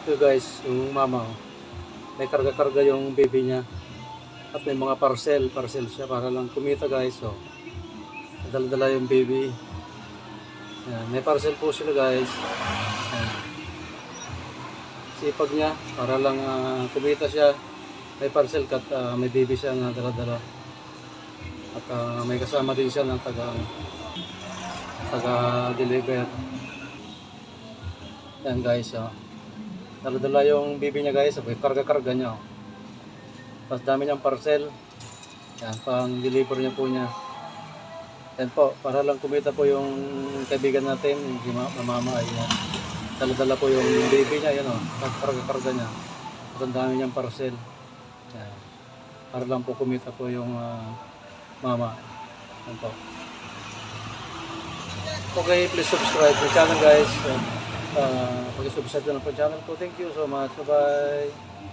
Ito guys, yung mama, oh. May karga-karga yung baby niya. At may mga parcel siya para lang kumita guys. So, dala-dala yung baby. Ayan, may parcel po sila guys. Ayan. Sipag niya para lang kumita siya. May parcel kat may baby siya na dala-dala. At may kasama din siya ng taga-deliver. Ayan guys, oh. Dala-dala yung baby niya guys. Karga-karga niya. Oh. Tapos dami niyang parcel. Yan, pang deliver niya po niya. Yan po, para lang kumita po yung kaibigan natin, yung mama. Yan. Dala-dala po yung baby niya, yan o. Karga-karga niya. At ang dami niyang parcel. Yan. Para lang po kumita po yung mama. Yan po. Okay, please subscribe to the channel guys. Pag-subscribe na po channel ko. Thank you so much. Bye-bye.